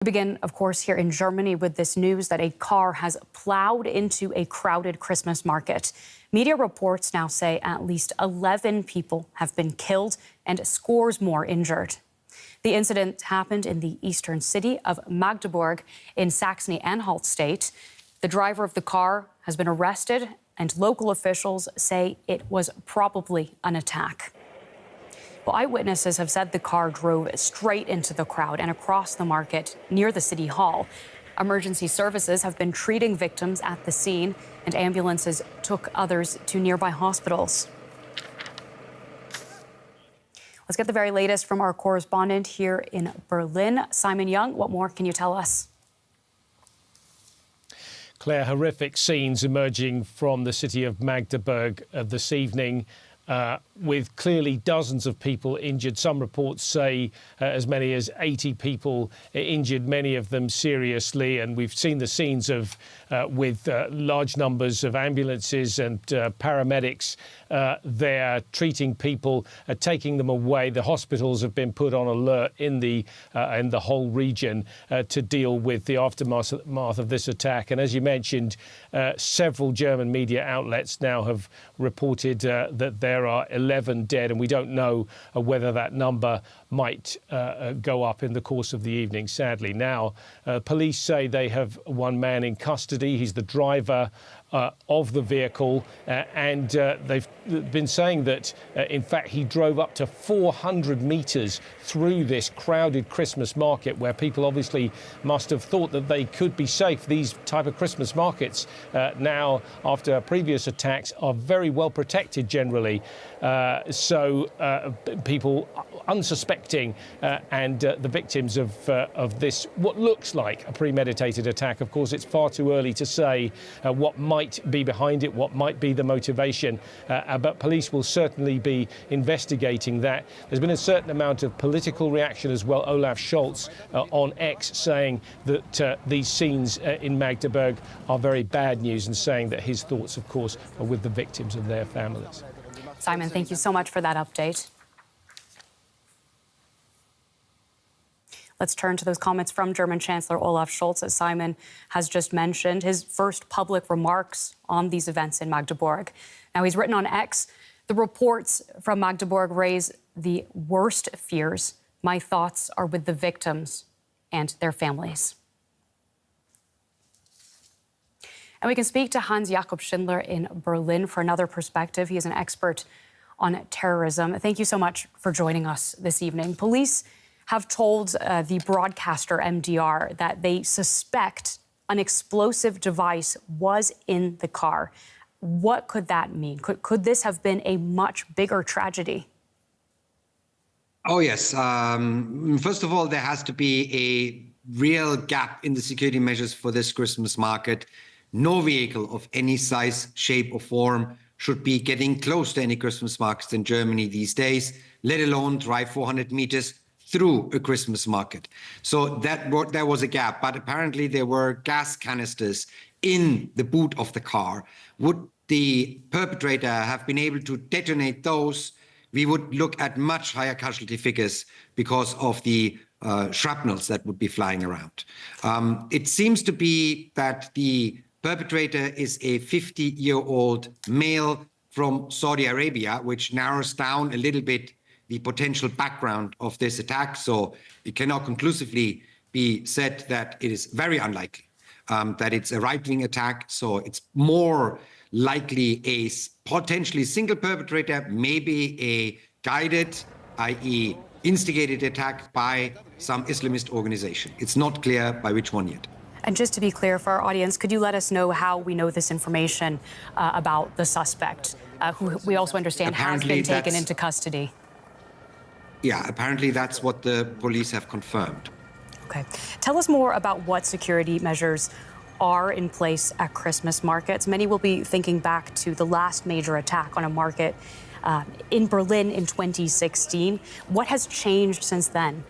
We begin, of course, here in Germany with this news that a car has plowed into a crowded Christmas market. Media reports now say at least 11 people have been killed and scores more injured. The incident happened in the eastern city of Magdeburg in Saxony-Anhalt state. The driver of the car has been arrested, and local officials say it was probably an attack. Well, eyewitnesses have said the car drove straight into the crowd and across the market near the city hall. Emergency services have been treating victims at the scene, and ambulances took others to nearby hospitals. Let's get the very latest from our correspondent here in Berlin. Simon Young, what more can you tell us? Claire, horrific scenes emerging from the city of Magdeburg this evening. With clearly dozens of people injured. Some reports say as many as 80 people injured, many of them seriously. And we've seen the scenes of with large numbers of ambulances and paramedics there treating people, taking them away. The hospitals have been put on alert in the whole region to deal with the aftermath of this attack. And as you mentioned, several German media outlets now have reported that there are 11 dead, and we don't know whether that number might go up in the course of the evening, sadly. Now, police say they have one man in custody. He's the driver of the vehicle, and they've been saying that, in fact, he drove up to 400 metres through this crowded Christmas market where people obviously must have thought that they could be safe. These type of Christmas markets now, after previous attacks, are very well protected generally. So people unsuspecting and the victims of this, what looks like a premeditated attack. Of course, it's far too early to say what might be behind it, what might be the motivation, but police will certainly be investigating that. There's been a certain amount of political reaction as well. Olaf Scholz on X saying that these scenes in Magdeburg are very bad news, and saying that his thoughts, of course, are with the victims and their families. Simon, thank you so much for that update. Let's turn to those comments from German Chancellor Olaf Scholz, as Simon has just mentioned, his first public remarks on these events in Magdeburg. Now, he's written on X, "The reports from Magdeburg raise the worst fears. My thoughts are with the victims and their families." And we can speak to Hans-Jakob Schindler in Berlin for another perspective. He is an expert on terrorism. Thank you so much for joining us this evening. Police have told the broadcaster MDR that they suspect an explosive device was in the car. What could that mean? Could this have been a much bigger tragedy? Oh, yes. First of all, there has to be a real gap in the security measures for this Christmas market. No vehicle of any size, shape or form should be getting close to any Christmas markets in Germany these days, let alone drive 400 meters through a Christmas market. So there was a gap, but apparently there were gas canisters in the boot of the car. Would the perpetrator have been able to detonate those, we would look at much higher casualty figures because of the shrapnels that would be flying around. It seems to be that the perpetrator is a 50-year-old male from Saudi Arabia, which narrows down a little bit the potential background of this attack. So it cannot conclusively be said that it is very unlikely that it's a right-wing attack. So it's more likely a potentially single perpetrator, maybe a guided, i.e. instigated attack by some Islamist organization. It's not clear by which one yet. And just to be clear for our audience, could you let us know how we know this information about the suspect, who we also understand has been taken into custody? Yeah, apparently that's what the police have confirmed. Okay. Tell us more about what security measures are in place at Christmas markets. Many will be thinking back to the last major attack on a market in Berlin in 2016. What has changed since then?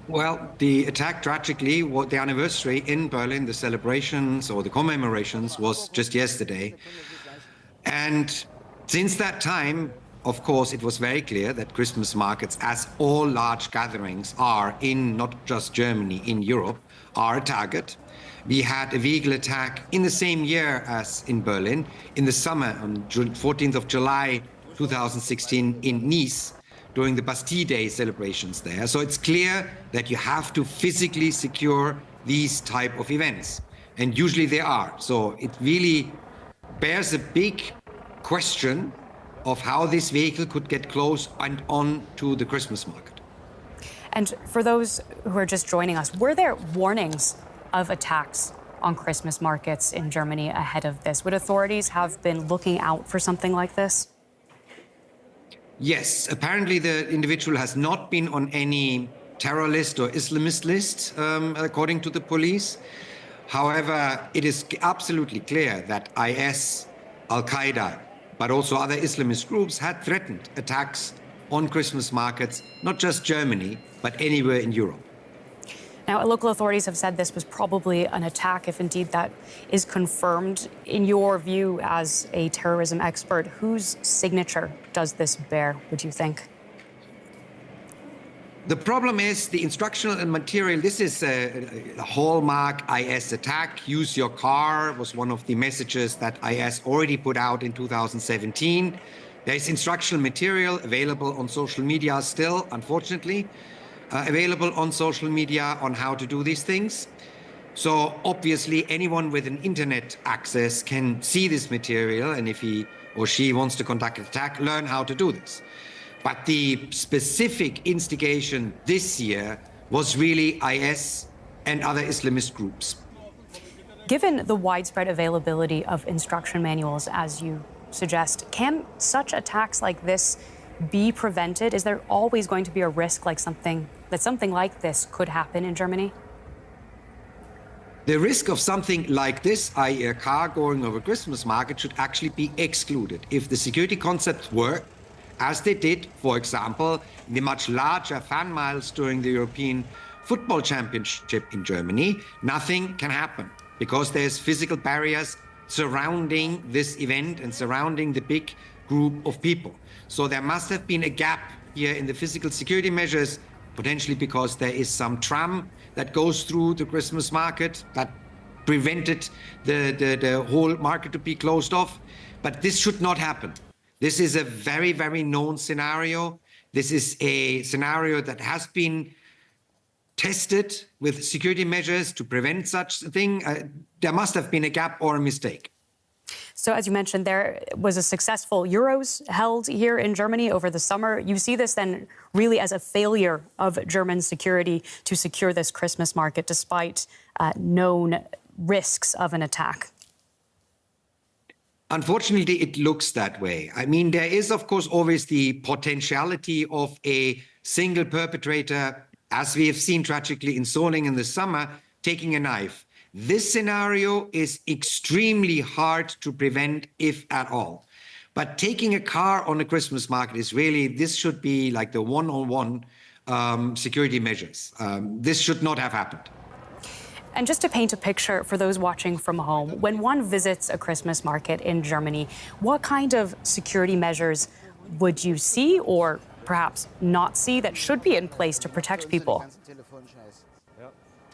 Well, the attack, tragically, the anniversary in Berlin, the celebrations or the commemorations was just yesterday. And since that time, of course, it was very clear that Christmas markets, as all large gatherings are in not just Germany, in Europe, are a target. We had a vehicle attack in the same year as in Berlin, in the summer, on 14th of July 2016 in Nice, during the Bastille Day celebrations there. So it's clear that you have to physically secure these type of events. And usually they are. So it really bears a big question of how this vehicle could get close and on to the Christmas market. And for those who are just joining us, were there warnings of attacks on Christmas markets in Germany ahead of this? Would authorities have been looking out for something like this? Yes, apparently the individual has not been on any terror list or Islamist list, according to the police. However, it is absolutely clear that IS, Al-Qaeda, but also other Islamist groups had threatened attacks on Christmas markets, not just Germany, but anywhere in Europe. Now, local authorities have said this was probably an attack, if indeed that is confirmed. In your view, as a terrorism expert, whose signature does this bear, would you think? The problem is the instructional and material. This is a hallmark IS attack. Use your car was one of the messages that IS already put out in 2017. There is instructional material available on social media still, unfortunately, available on social media on how to do these things. So obviously anyone with an internet access can see this material, and if he or she wants to conduct an attack, learn how to do this. But the specific instigation this year was really IS and other Islamist groups. Given the widespread availability of instruction manuals, as you suggest, can such attacks like this be prevented? Is there always going to be a risk like something like this could happen in Germany? The risk of something like this, i.e. a car going over Christmas market, should actually be excluded. If the security concepts work, as they did, for example, in the much larger fan miles during the European Football Championship in Germany, nothing can happen because there's physical barriers surrounding this event and surrounding the big group of people. So there must have been a gap here in the physical security measures, potentially because there is some tram that goes through the Christmas market that prevented the whole market to be closed off. But this should not happen. This is a very, very known scenario. This is a scenario that has been tested with security measures to prevent such a thing. There must have been a gap or a mistake. So as you mentioned, there was a successful Euros held here in Germany over the summer. You see this then really as a failure of German security to secure this Christmas market despite known risks of an attack. Unfortunately, it looks that way. I mean, there is, of course, always the potentiality of a single perpetrator, as we have seen tragically in Solingen in the summer, taking a knife. This scenario is extremely hard to prevent, if at all. But taking a car on a Christmas market is really, this should be like the one-on-one security measures. This should not have happened. And just to paint a picture for those watching from home, when one visits a Christmas market in Germany, what kind of security measures would you see or perhaps not see that should be in place to protect people?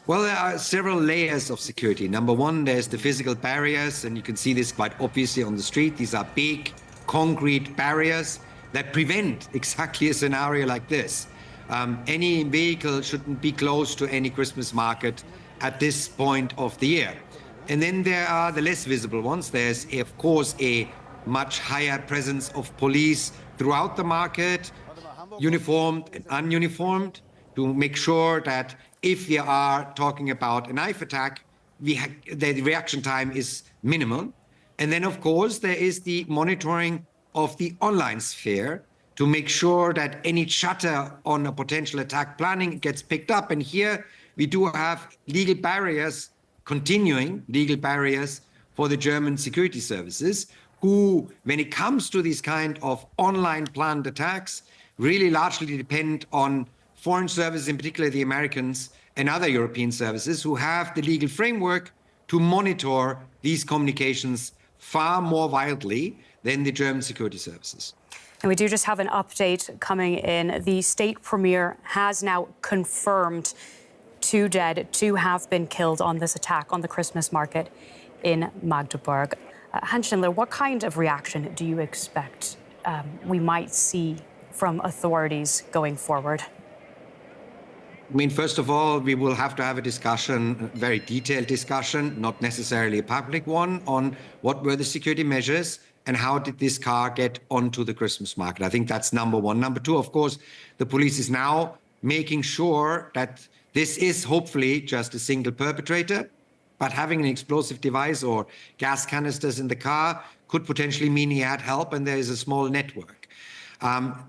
Well, there are several layers of security. Number one, there's the physical barriers, and you can see this quite obviously on the street. These are big concrete barriers that prevent exactly a scenario like this. Any vehicle shouldn't be close to any Christmas market at this point of the year. And then there are the less visible ones. There's, of course, a much higher presence of police throughout the market, uniformed and ununiformed, to make sure that if we are talking about a knife attack, the reaction time is minimal. And then, of course, there is the monitoring of the online sphere to make sure that any chatter on a potential attack planning gets picked up. And here we do have legal barriers, continuing legal barriers for the German security services, who, when it comes to these kind of online planned attacks, really largely depend on foreign services, in particular the Americans and other European services, who have the legal framework to monitor these communications far more widely than the German security services. And we do just have an update coming in. The state premier has now confirmed 2 dead, 2 have been killed on this attack on the Christmas market in Magdeburg. Hans Schindler, what kind of reaction do you expect we might see from authorities going forward? I mean, first of all, we will have to have a discussion, a very detailed discussion, not necessarily a public one, on what were the security measures and how did this car get onto the Christmas market. I think that's number one. Number two, of course, the police is now making sure that this is hopefully just a single perpetrator, but having an explosive device or gas canisters in the car could potentially mean he had help and there is a small network.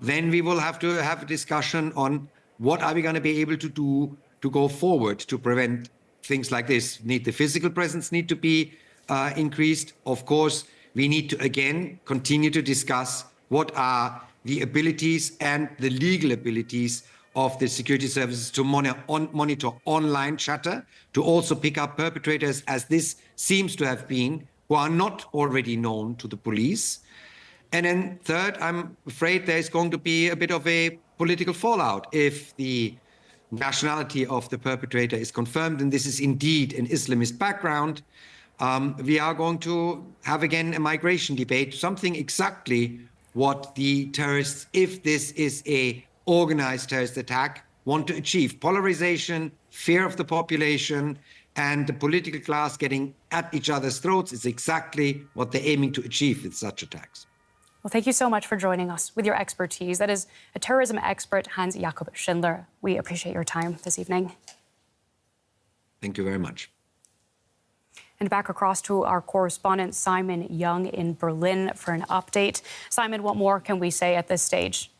Then we will have to have a discussion on what are we going to be able to do to go forward to prevent things like this. The physical presence need to be increased. Of course, we need to, again, continue to discuss what are the abilities and the legal abilities of the security services to monitor online chatter, to also pick up perpetrators, as this seems to have been, who are not already known to the police. And then third, I'm afraid there's going to be a bit of a political fallout if the nationality of the perpetrator is confirmed, and this is indeed an Islamist background. We are going to have again a migration debate, something exactly what the terrorists, if this is a organized terrorist attack, want to achieve. Polarization, fear of the population, and the political class getting at each other's throats is exactly what they're aiming to achieve with such attacks. Well, thank you so much for joining us with your expertise. That is a terrorism expert, Hans Jakob Schindler. We appreciate your time this evening. Thank you very much. And back across to our correspondent, Simon Young in Berlin for an update. Simon, what more can we say at this stage?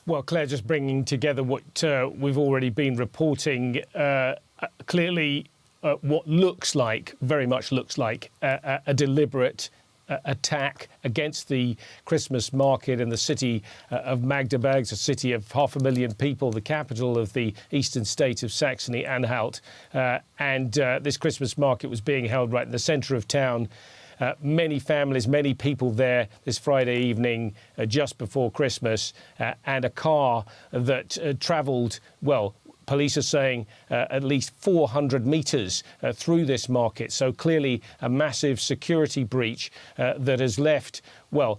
Well, Claire, just bringing together what we've already been reporting, clearly what looks like, very much looks like, a deliberate attack against the Christmas market in the city of Magdeburg. It's a city of 500,000 people, the capital of the eastern state of Saxony-Anhalt. And this Christmas market was being held right in the centre of town. Many families, many people there this Friday evening just before Christmas, and a car that travelled, well, police are saying at least 400 metres through this market. So clearly a massive security breach that has left, well,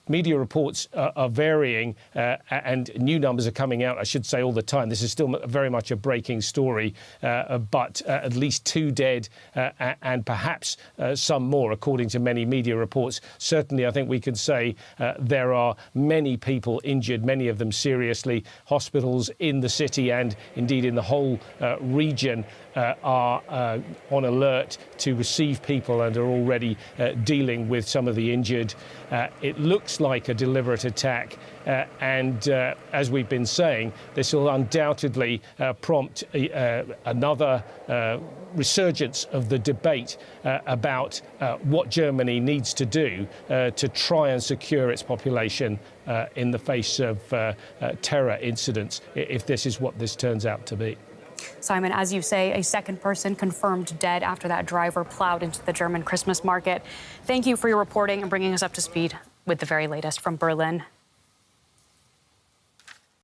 media reports are varying and new numbers are coming out, I should say, all the time. This is still very much a breaking story, but at least 2 dead and perhaps some more, according to many media reports. Certainly, I think we can say there are many people injured, many of them seriously. Hospitals in the city and indeed in the whole region are on alert to receive people and are already dealing with some of the injured. It looks like a deliberate attack, and as we've been saying, this will undoubtedly prompt another resurgence of the debate about what Germany needs to do to try and secure its population in the face of terror incidents, if this is what this turns out to be. Simon, as you say, a second person confirmed dead after that driver plowed into the German Christmas market. Thank you for your reporting and bringing us up to speed with the very latest from Berlin.